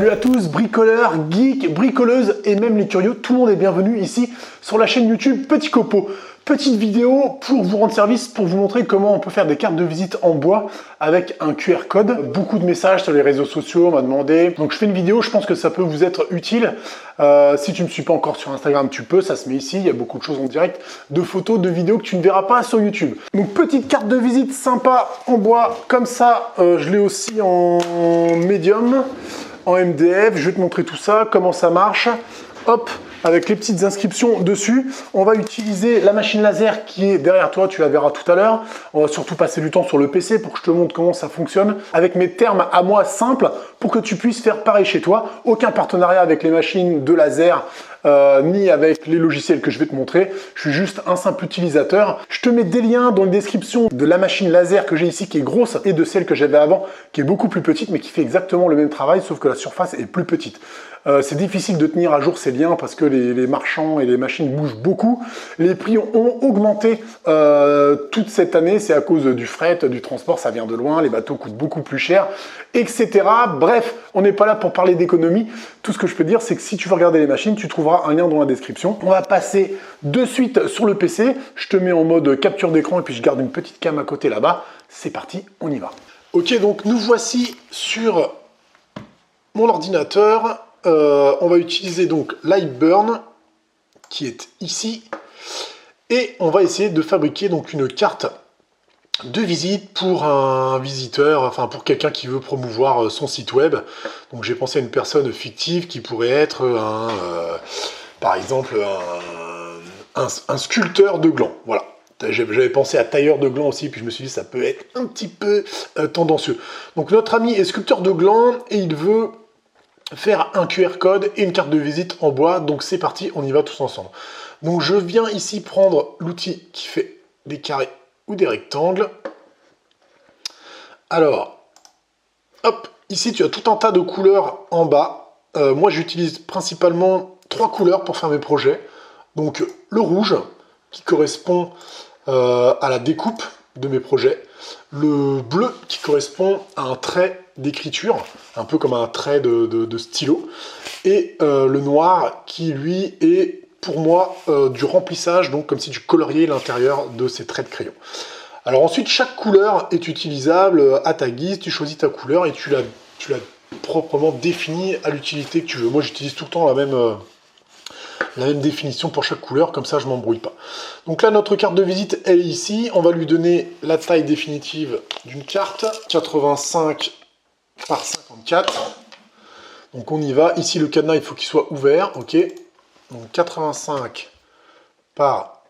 Salut à tous, bricoleurs, geeks, bricoleuses et même les curieux, tout le monde est bienvenu ici sur la chaîne YouTube Petit Copeau. Petite vidéo pour vous rendre service, pour vous montrer comment on peut faire des cartes de visite en bois avec un QR code. Beaucoup de messages sur les réseaux sociaux, on m'a demandé. Donc je fais une vidéo, je pense que ça peut vous être utile. Si tu ne me suis pas encore sur Instagram, tu peux, ça se met ici. Il y a beaucoup de choses en direct, de photos, de vidéos que tu ne verras pas sur YouTube. Donc petite carte de visite sympa en bois, comme ça. Je l'ai aussi en médium, en MDF. Je vais te montrer tout ça, comment ça marche. Hop, avec les petites inscriptions dessus. On va utiliser la machine laser qui est derrière toi, tu la verras tout à l'heure. On va surtout passer du temps sur le PC pour que je te montre comment ça fonctionne. Avec mes termes à moi simples pour que tu puisses faire pareil chez toi. Aucun partenariat avec les machines de laser ni avec les logiciels que je vais te montrer. Je suis juste un simple utilisateur. Je te mets des liens dans la description de la machine laser que j'ai ici qui est grosse et de celle que j'avais avant qui est beaucoup plus petite mais qui fait exactement le même travail sauf que la surface est plus petite. C'est difficile de tenir à jour ces liens parce que les marchands et les machines bougent beaucoup. Les prix ont augmenté toute cette année, c'est à cause du fret, du transport, ça vient de loin, les bateaux coûtent beaucoup plus cher, etc. Bref, on n'est pas là pour parler d'économie. Tout ce que je peux dire, c'est que si tu veux regarder les machines, tu trouveras un lien dans la description. On va passer de suite sur le PC. Je te mets en mode capture d'écran et puis je garde une petite cam à côté là-bas. C'est parti, on y va. Ok, donc nous voici sur mon ordinateur. On va utiliser donc Lightburn qui est ici et on va essayer de fabriquer donc une carte de visite pour un visiteur, enfin pour quelqu'un qui veut promouvoir son site web. Donc j'ai pensé à une personne fictive qui pourrait être par exemple un sculpteur de gland. Voilà. J'avais pensé à tailleur de gland aussi, puis je me suis dit ça peut être un petit peu tendancieux. Donc notre ami est sculpteur de gland et il veut faire un QR code et une carte de visite en bois. Donc c'est parti, on y va tous ensemble. Donc je viens ici prendre l'outil qui fait des carrés ou des rectangles. Alors, hop, ici tu as tout un tas de couleurs en bas. Moi j'utilise principalement 3 couleurs pour faire mes projets. Donc le rouge qui correspond à la découpe de mes projets. Le bleu qui correspond à un trait d'écriture, un peu comme un trait de stylo, et le noir qui lui est pour moi du remplissage, donc comme si tu coloriais l'intérieur de ces traits de crayon. Alors ensuite chaque couleur est utilisable à ta guise, tu choisis ta couleur et tu l'as proprement définie à l'utilité que tu veux. Moi j'utilise tout le temps la même définition pour chaque couleur, comme ça je m'embrouille pas. Donc là notre carte de visite elle est ici, on va lui donner la taille définitive d'une carte, 85 par 54. Donc on y va, ici le cadenas il faut qu'il soit ouvert, ok. Donc 85 par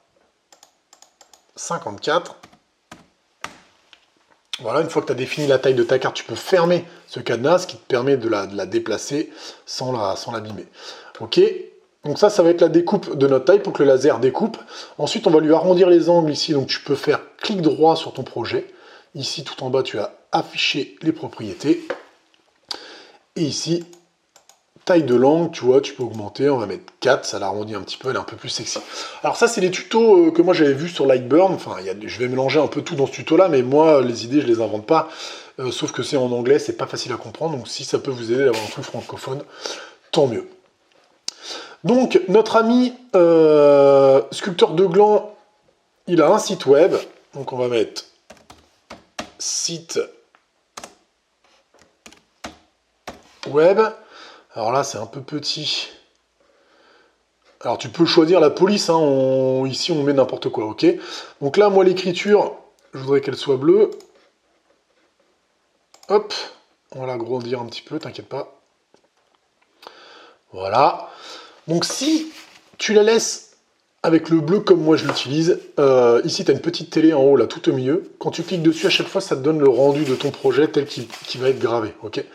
54. Voilà, une fois que tu as défini la taille de ta carte, tu peux fermer ce cadenas, ce qui te permet de la déplacer sans l'abîmer. Ok. Donc ça va être la découpe de notre taille pour que le laser découpe. Ensuite, on va lui arrondir les angles ici. Donc tu peux faire clic droit sur ton projet. Ici, tout en bas, tu as affiché les propriétés. Et ici, taille de l'angle, tu vois, tu peux augmenter. On va mettre 4, ça l'arrondit un petit peu, elle est un peu plus sexy. Alors ça, c'est les tutos que moi j'avais vus sur Lightburn. Enfin, je vais mélanger un peu tout dans ce tuto-là, mais moi, les idées, je les invente pas. Sauf que c'est en anglais, c'est pas facile à comprendre. Donc si ça peut vous aider d'avoir un truc francophone, tant mieux. Donc, notre ami sculpteur de gland, il a un site web. Donc, on va mettre site web. Alors là, c'est un peu petit. Alors, tu peux choisir la police. Hein, ici, on met n'importe quoi, ok. Donc là, moi, l'écriture, je voudrais qu'elle soit bleue. Hop, on va l'agrandir un petit peu, t'inquiète pas. Voilà. Donc si tu la laisses avec le bleu comme moi je l'utilise, ici tu as une petite télé en haut là tout au milieu, quand tu cliques dessus à chaque fois ça te donne le rendu de ton projet tel qu'il va être gravé, ok.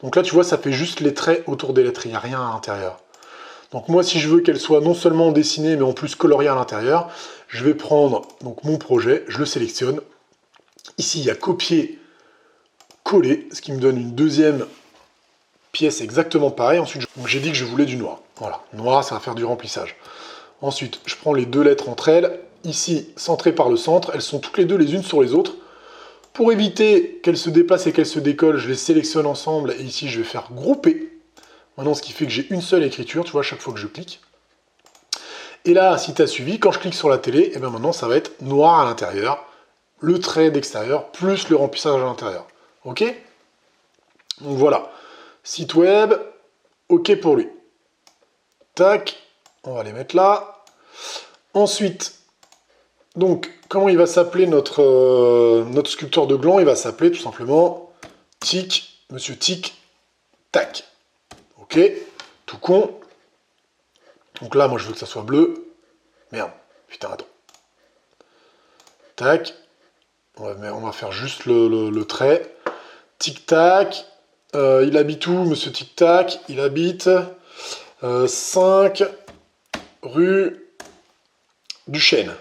Donc là tu vois ça fait juste les traits autour des lettres, il n'y a rien à l'intérieur. Donc moi si je veux qu'elle soit non seulement dessinée mais en plus coloriée à l'intérieur, je vais prendre donc mon projet, je le sélectionne, ici il y a copier, coller, ce qui me donne une deuxième pièce exactement pareil. Ensuite, j'ai dit que je voulais du noir. Voilà, noir, ça va faire du remplissage. Ensuite, je prends les deux lettres entre elles. Ici, centrées par le centre, elles sont toutes les deux les unes sur les autres. Pour éviter qu'elles se déplacent et qu'elles se décollent, je les sélectionne ensemble. Et ici, je vais faire grouper. Maintenant, ce qui fait que j'ai une seule écriture, tu vois, à chaque fois que je clique. Et là, si tu as suivi, quand je clique sur la télé, et bien maintenant, ça va être noir à l'intérieur, le trait d'extérieur, plus le remplissage à l'intérieur. OK? Donc voilà. Site web, OK pour lui. Tac, on va les mettre là. Ensuite, donc, comment il va s'appeler notre sculpteur de gland? Il va s'appeler tout simplement Tic, Monsieur Tic, Tac. OK, tout con. Donc là, moi, je veux que ça soit bleu. Merde, putain, attends. Tac. On va faire juste le trait. Tic-tac. Il habite où, Monsieur Tic-tac? Il habite 5 rue du Chêne.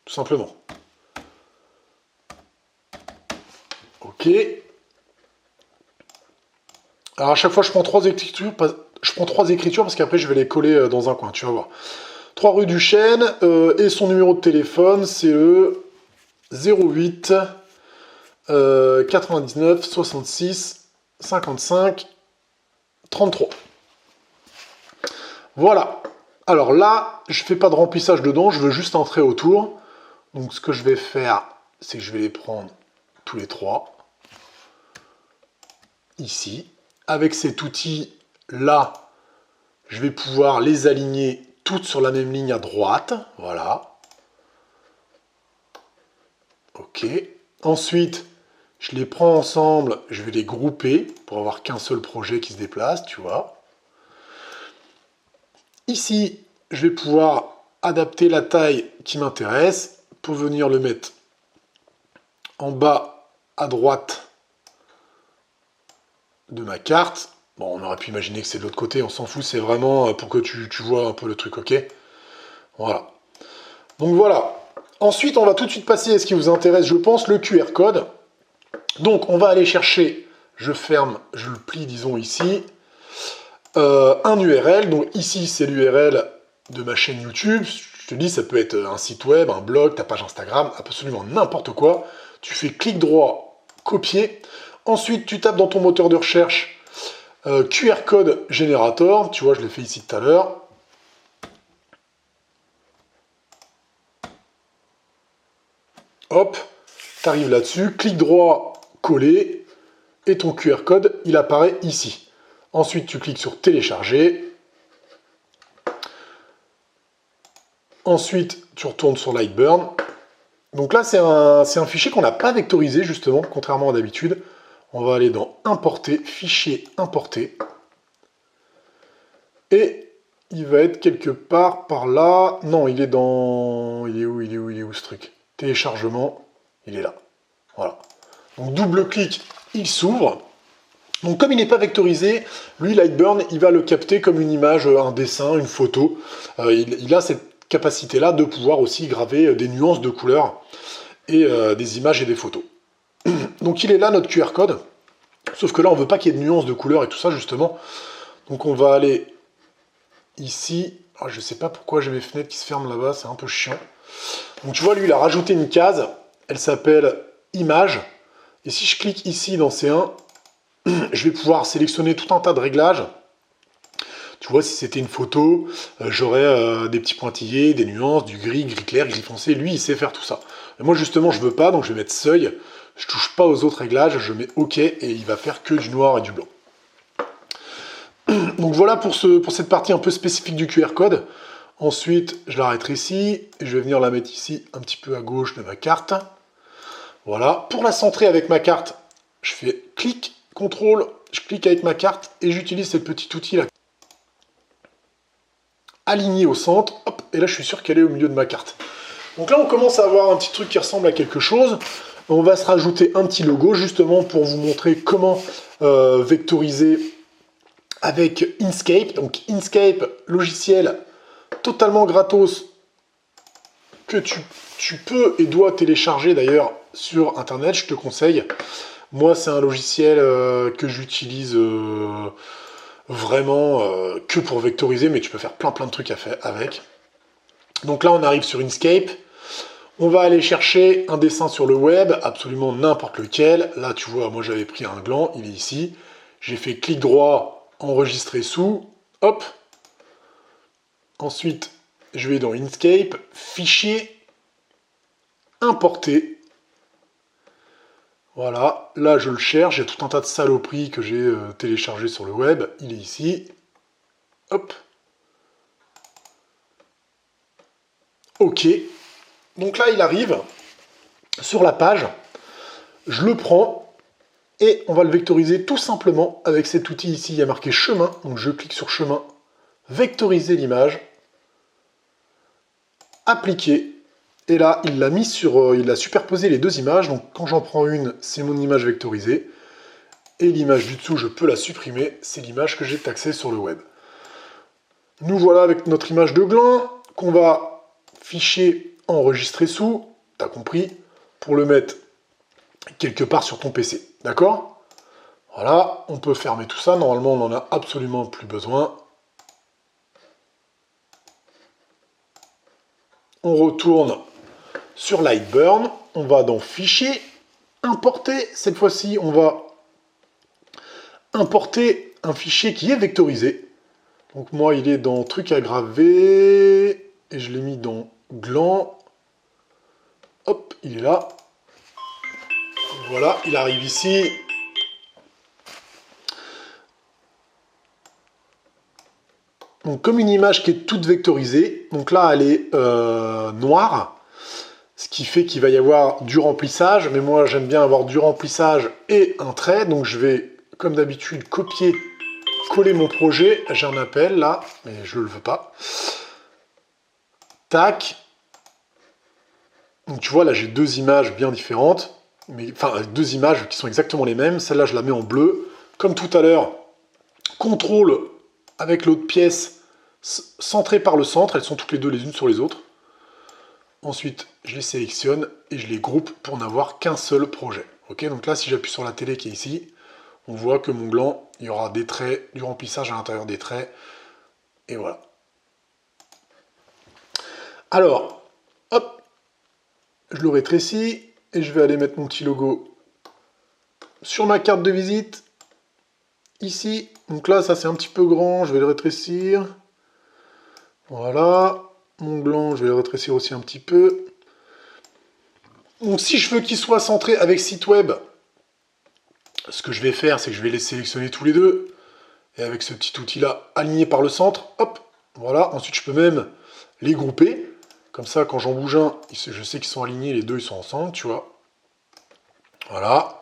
Tout simplement. OK. Alors à chaque fois, je prends 3 écritures. Je prends 3 écritures parce qu'après, je vais les coller dans un coin. Tu vas voir. 3 rue du Chêne. Et son numéro de téléphone, c'est le 08 99 66 55 33. Voilà. Alors là, je ne fais pas de remplissage dedans, je veux juste un trait autour. Donc ce que je vais faire, c'est que je vais les prendre tous les 3. Ici. Avec cet outil-là, je vais pouvoir les aligner toutes sur la même ligne à droite. Voilà. OK. Ensuite, je les prends ensemble, je vais les grouper pour avoir qu'un seul projet qui se déplace, tu vois. Ici, je vais pouvoir adapter la taille qui m'intéresse pour venir le mettre en bas à droite de ma carte. Bon, on aurait pu imaginer que c'est de l'autre côté, on s'en fout, c'est vraiment pour que tu vois un peu le truc, ok? Voilà. Donc voilà. Ensuite, on va tout de suite passer à ce qui vous intéresse, je pense, le QR code. Donc, on va aller chercher, je ferme, je le plie, disons, ici, un URL. Donc ici, c'est l'URL de ma chaîne YouTube. Je te dis, ça peut être un site web, un blog, ta page Instagram, absolument n'importe quoi. Tu fais clic droit, copier. Ensuite, tu tapes dans ton moteur de recherche QR code générateur. Tu vois, je l'ai fait ici tout à l'heure. Hop, tu arrives là-dessus, clic droit, coller, et ton QR code, il apparaît ici. Ensuite, tu cliques sur télécharger. Ensuite, tu retournes sur Lightburn. Donc là, c'est un fichier qu'on n'a pas vectorisé, justement, contrairement à d'habitude. On va aller dans Importer, Fichier Importer. Et il va être quelque part par là. Non, il est dans... Il est où ce truc? Téléchargement, il est là. Voilà. Donc double-clic, il s'ouvre. Donc comme il n'est pas vectorisé, lui, Lightburn, il va le capter comme une image, un dessin, une photo. Il a cette capacité-là de pouvoir aussi graver des nuances de couleurs et des images et des photos. Donc il est là, notre QR code. Sauf que là, on ne veut pas qu'il y ait de nuances de couleurs et tout ça, justement. Donc on va aller ici. Ah, je ne sais pas pourquoi j'ai mes fenêtres qui se ferment là-bas, c'est un peu chiant. Donc tu vois, lui, il a rajouté une case. Elle s'appelle Image. Et si je clique ici dans C1, je vais pouvoir sélectionner tout un tas de réglages. Tu vois, si c'était une photo, j'aurais des petits pointillés, des nuances, du gris, gris clair, gris foncé. Lui, il sait faire tout ça. Mais moi, justement, je veux pas, donc je vais mettre seuil. Je touche pas aux autres réglages, je mets OK et il va faire que du noir et du blanc. Donc voilà pour cette partie un peu spécifique du QR code. Ensuite, je l'arrêterai ici et je vais venir la mettre ici, un petit peu à gauche de ma carte. Voilà. Pour la centrer avec ma carte, je fais clic, contrôle, je clique avec ma carte et j'utilise ce petit outil là. Aligné au centre, hop, et là je suis sûr qu'elle est au milieu de ma carte. Donc là on commence à avoir un petit truc qui ressemble à quelque chose. On va se rajouter un petit logo justement pour vous montrer comment vectoriser avec Inkscape. Donc Inkscape, logiciel totalement gratos que tu peux et dois télécharger d'ailleurs sur internet, je te conseille. Moi c'est un logiciel que j'utilise vraiment que pour vectoriser, mais tu peux faire plein de trucs avec. Donc là on arrive sur Inkscape. On va aller chercher un dessin sur le web, absolument n'importe lequel. Là, tu vois, moi j'avais pris un gland, il est ici. J'ai fait clic droit, enregistrer sous, hop. Ensuite, je vais dans Inkscape, fichier, importer. Voilà, là je le cherche, il y a tout un tas de saloperies que j'ai téléchargées sur le web, il est ici. Hop. Ok. Donc là, il arrive sur la page. Je le prends et on va le vectoriser tout simplement avec cet outil ici. Il y a marqué chemin. Donc je clique sur chemin, vectoriser l'image, appliquer. Et là, il l'a mis sur, il a superposé les deux images. Donc quand j'en prends une, c'est mon image vectorisée. Et l'image du dessous, je peux la supprimer. C'est l'image que j'ai taxée sur le web. Nous voilà avec notre image de gland qu'on va fichier enregistrer sous, t'as compris, pour le mettre quelque part sur ton PC, d'accord? Voilà, on peut fermer tout ça, normalement on n'en a absolument plus besoin. On retourne sur Lightburn, on va dans Fichier, Importer, cette fois-ci on va importer un fichier qui est vectorisé. Donc moi il est dans Truc à graver, et je l'ai mis dans Gland. Hop, il est là. Voilà, il arrive ici. Donc comme une image qui est toute vectorisée, donc là elle est noire, ce qui fait qu'il va y avoir du remplissage, mais moi j'aime bien avoir du remplissage et un trait, donc je vais comme d'habitude copier, coller mon projet, j'ai un appel là, mais je ne le veux pas. Tac. Donc tu vois là j'ai deux images bien différentes, mais enfin deux images qui sont exactement les mêmes, celle-là je la mets en bleu, comme tout à l'heure, contrôle avec l'autre pièce centrée par le centre, elles sont toutes les deux les unes sur les autres. Ensuite, je les sélectionne et je les groupe pour n'avoir qu'un seul projet. Ok, donc là, si j'appuie sur la télé qui est ici, on voit que mon gland, il y aura des traits, du remplissage à l'intérieur des traits, et voilà. Alors, hop, je le rétrécis et je vais aller mettre mon petit logo sur ma carte de visite, ici. Donc là, ça c'est un petit peu grand, je vais le rétrécir. Voilà. Mon gland, je vais le rétrécir aussi un petit peu. Donc si je veux qu'il soit centré avec site web, ce que je vais faire, c'est que je vais les sélectionner tous les deux. Et avec ce petit outil-là, aligné par le centre, hop, voilà. Ensuite, je peux même les grouper. Comme ça, quand j'en bouge un, je sais qu'ils sont alignés, les deux, ils sont ensemble, tu vois. Voilà.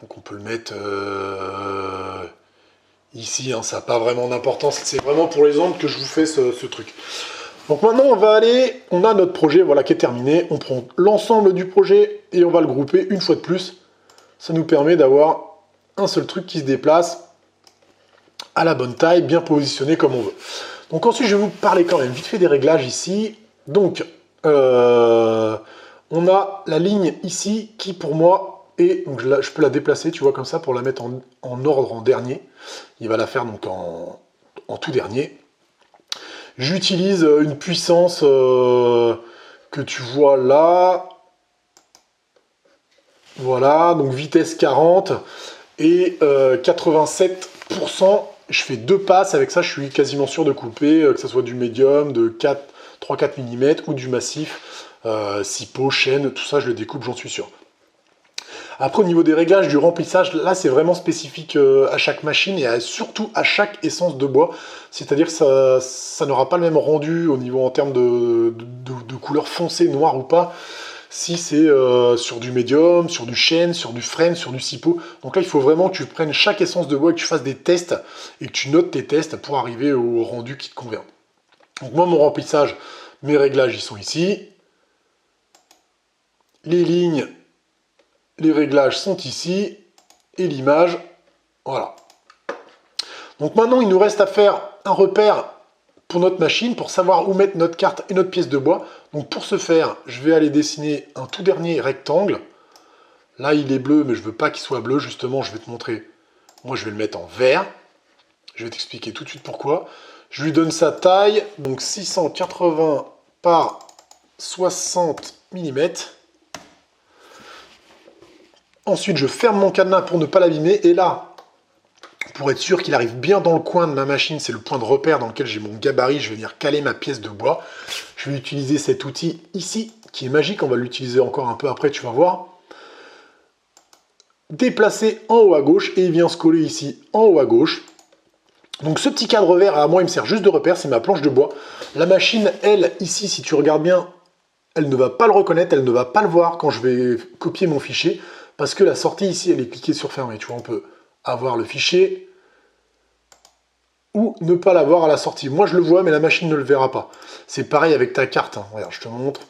Donc on peut le mettre ici, hein, ça n'a pas vraiment d'importance, c'est vraiment pour l'exemple que je vous fais ce truc. Donc maintenant on va aller, on a notre projet voilà, qui est terminé, on prend l'ensemble du projet et on va le grouper une fois de plus. Ça nous permet d'avoir un seul truc qui se déplace à la bonne taille, bien positionné comme on veut. Donc ensuite je vais vous parler quand même vite fait des réglages ici. Donc on a la ligne ici qui pour moi est, donc je peux la déplacer, tu vois, comme ça pour la mettre en ordre en dernier. Il va la faire donc en tout dernier. J'utilise une puissance que tu vois là. Voilà, donc vitesse 40 et 87%. Je fais deux passes, avec ça je suis quasiment sûr de couper, que ce soit du médium, de 3-4 mm ou du massif, SIPO, chaîne, tout ça je le découpe, j'en suis sûr. Après au niveau des réglages du remplissage, là c'est vraiment spécifique à chaque machine et surtout à chaque essence de bois. C'est-à-dire que ça n'aura pas le même rendu au niveau en termes de couleur foncée, noire ou pas, si c'est sur du médium, sur du chêne, sur du frêne, sur du SIPO. Donc là il faut vraiment que tu prennes chaque essence de bois et que tu fasses des tests et que tu notes tes tests pour arriver au rendu qui te convient. Donc moi mon remplissage, mes réglages ils sont ici. Les lignes, les réglages sont ici, et l'image, voilà. Donc maintenant, il nous reste à faire un repère pour notre machine, pour savoir où mettre notre carte et notre pièce de bois. Donc pour ce faire, je vais aller dessiner un tout dernier rectangle. Là, il est bleu, mais je ne veux pas qu'il soit bleu, justement, je vais te montrer. Moi, je vais le mettre en vert. Je vais t'expliquer tout de suite pourquoi. Je lui donne sa taille, donc 680 par 60 mm. Ensuite, je ferme mon cadenas pour ne pas l'abîmer. Et là, pour être sûr qu'il arrive bien dans le coin de ma machine, c'est le point de repère dans lequel j'ai mon gabarit, je vais venir caler ma pièce de bois. Je vais utiliser cet outil ici, qui est magique, on va l'utiliser encore un peu après, tu vas voir. Déplacer en haut à gauche, et il vient se coller ici, en haut à gauche. Donc ce petit cadre vert, à moi, il me sert juste de repère, c'est ma planche de bois. La machine, elle, ici, si tu regardes bien, elle ne va pas le reconnaître, elle ne va pas le voir quand je vais copier mon fichier, parce que la sortie ici, elle est cliquée sur fermer. Tu vois, on peut avoir le fichier ou ne pas l'avoir à la sortie. Moi, je le vois, mais la machine ne le verra pas. C'est pareil avec ta carte. Hein. Regarde, je te montre.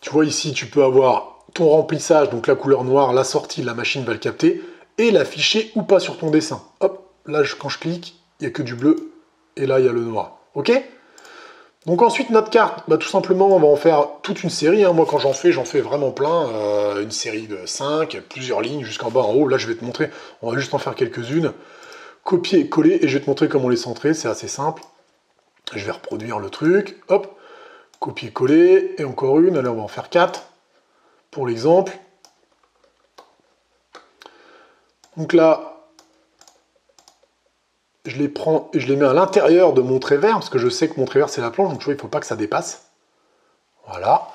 Tu vois ici, tu peux avoir ton remplissage, donc la couleur noire, la sortie, la machine va le capter, et l'afficher ou pas sur ton dessin. Hop, là, quand je clique, il n'y a que du bleu, et là, il y a le noir. OK? Donc ensuite, notre carte, bah, tout simplement, on va en faire toute une série. Hein. Moi, quand j'en fais vraiment plein. Une série de 5, plusieurs lignes, jusqu'en bas, en haut. Là, je vais te montrer, on va juste en faire quelques-unes. Copier, coller, et je vais te montrer comment les centrer. C'est assez simple. Je vais reproduire le truc. Hop, copier, coller, et encore une. Allez, on va en faire 4, pour l'exemple. Donc là, je les prends et je les mets à l'intérieur de mon trait vert, parce que je sais que mon trait vert, c'est la planche, donc tu vois, il ne faut pas que ça dépasse. Voilà.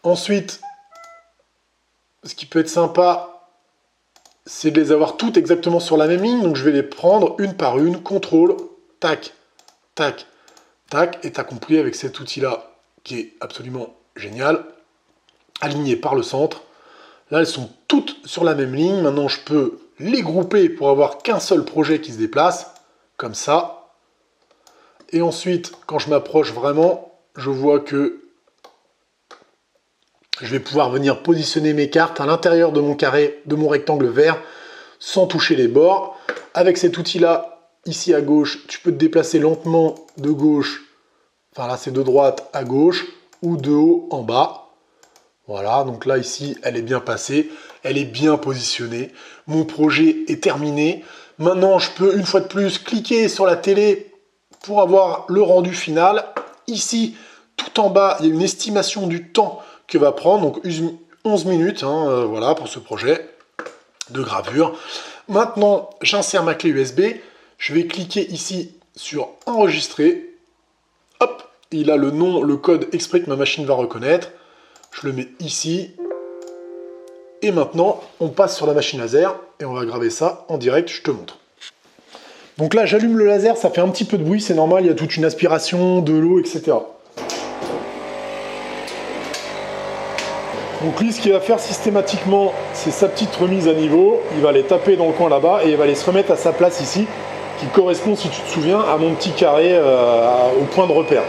Ensuite, ce qui peut être sympa, c'est de les avoir toutes exactement sur la même ligne. Donc je vais les prendre une par une, contrôle, tac, tac, tac. Et tu as compris avec cet outil-là, qui est absolument génial, aligné par le centre. Là, elles sont toutes sur la même ligne. Maintenant, je peux les grouper pour avoir qu'un seul projet qui se déplace, comme ça. Et ensuite, quand je m'approche vraiment, je vois que je vais pouvoir venir positionner mes cartes à l'intérieur de mon carré, de mon rectangle vert, sans toucher les bords. Avec cet outil-là, ici à gauche, tu peux te déplacer lentement de gauche, enfin là c'est de droite à gauche, ou de haut en bas. Voilà, donc là ici, elle est bien passée, elle est bien positionnée. Mon projet est terminé. Maintenant, je peux une fois de plus cliquer sur la télé pour avoir le rendu final. Ici, tout en bas, il y a une estimation du temps que va prendre, donc 11 minutes, hein, voilà, pour ce projet de gravure. Maintenant, j'insère ma clé USB, je vais cliquer ici sur enregistrer, hop, il a le nom, le code exprès que ma machine va reconnaître, je le mets ici, et maintenant, on passe sur la machine laser, et on va graver ça en direct, je te montre. Donc là, j'allume le laser, ça fait un petit peu de bruit, c'est normal, il y a toute une aspiration, de l'eau, etc. Donc lui, ce qu'il va faire systématiquement, c'est sa petite remise à niveau. Il va les taper dans le coin là-bas et il va les se remettre à sa place ici, qui correspond, si tu te souviens, à mon petit carré au point de repère.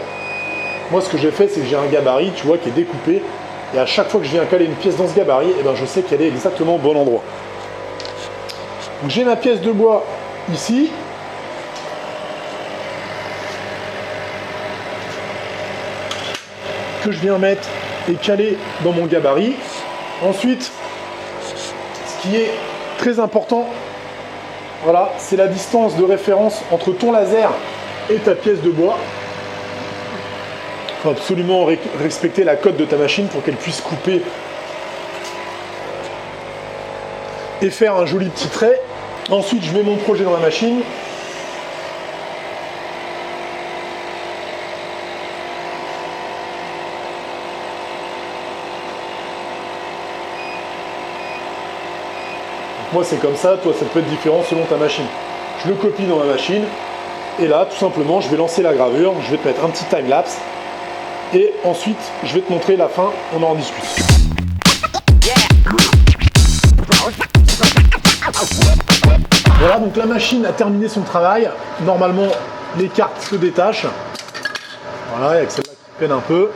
Moi, ce que j'ai fait, c'est que j'ai un gabarit, tu vois, qui est découpé. Et à chaque fois que je viens caler une pièce dans ce gabarit, eh ben, je sais qu'elle est exactement au bon endroit. Donc j'ai ma pièce de bois ici. Que je viens mettre et caler dans mon gabarit. Ensuite, ce qui est très important, voilà, c'est la distance de référence entre ton laser et ta pièce de bois. Il faut absolument respecter la cote de ta machine pour qu'elle puisse couper et faire un joli petit trait. Ensuite, je mets mon projet dans la machine. Moi, c'est comme ça, toi, ça peut être différent selon ta machine. Je le copie dans ma machine, et là, tout simplement, je vais lancer la gravure, je vais te mettre un petit time-lapse, et ensuite, je vais te montrer la fin, on en discute. Voilà, donc la machine a terminé son travail. Normalement, les cartes se détachent. Voilà, avec celle-là qui peine un peu.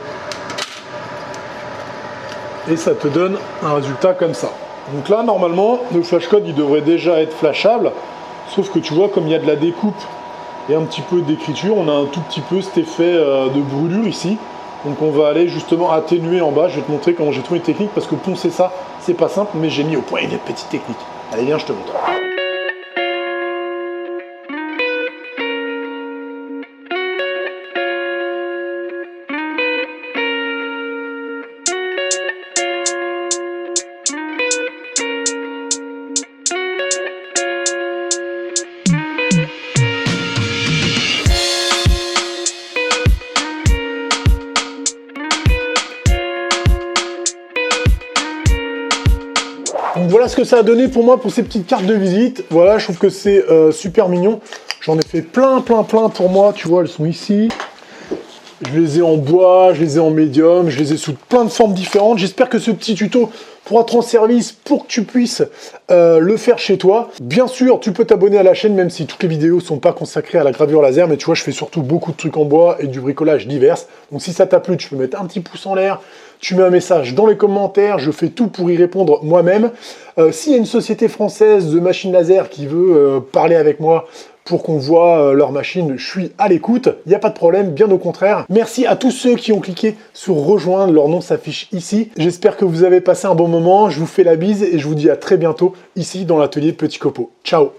Et ça te donne un résultat comme ça. Donc là, normalement, le flashcode, il devrait déjà être flashable. Sauf que tu vois, comme il y a de la découpe et un petit peu d'écriture, on a un tout petit peu cet effet de brûlure ici. Donc on va aller justement atténuer en bas. Je vais te montrer comment j'ai trouvé une technique, parce que poncer ça, c'est pas simple, mais j'ai mis au point une petite technique. Allez, viens, je te montre. Voilà ce que ça a donné pour moi pour ces petites cartes de visite. Voilà, je trouve que c'est super mignon. J'en ai fait plein pour moi, tu vois, elles sont ici. Je les ai en bois, je les ai en médium, je les ai sous plein de formes différentes. J'espère que ce petit tuto pourra te rendre service pour que tu puisses le faire chez toi. Bien sûr, tu peux t'abonner à la chaîne, même si toutes les vidéos ne sont pas consacrées à la gravure laser, mais tu vois, je fais surtout beaucoup de trucs en bois et du bricolage divers. Donc si ça t'a plu, tu peux mettre un petit pouce en l'air, tu mets un message dans les commentaires, je fais tout pour y répondre moi-même. S'il y a une société française de machines laser qui veut parler avec moi, pour qu'on voit leur machine, je suis à l'écoute, il n'y a pas de problème, bien au contraire. Merci à tous ceux qui ont cliqué sur rejoindre, leur nom s'affiche ici. J'espère que vous avez passé un bon moment, je vous fais la bise et je vous dis à très bientôt ici dans l'atelier Petit Copeau. Ciao!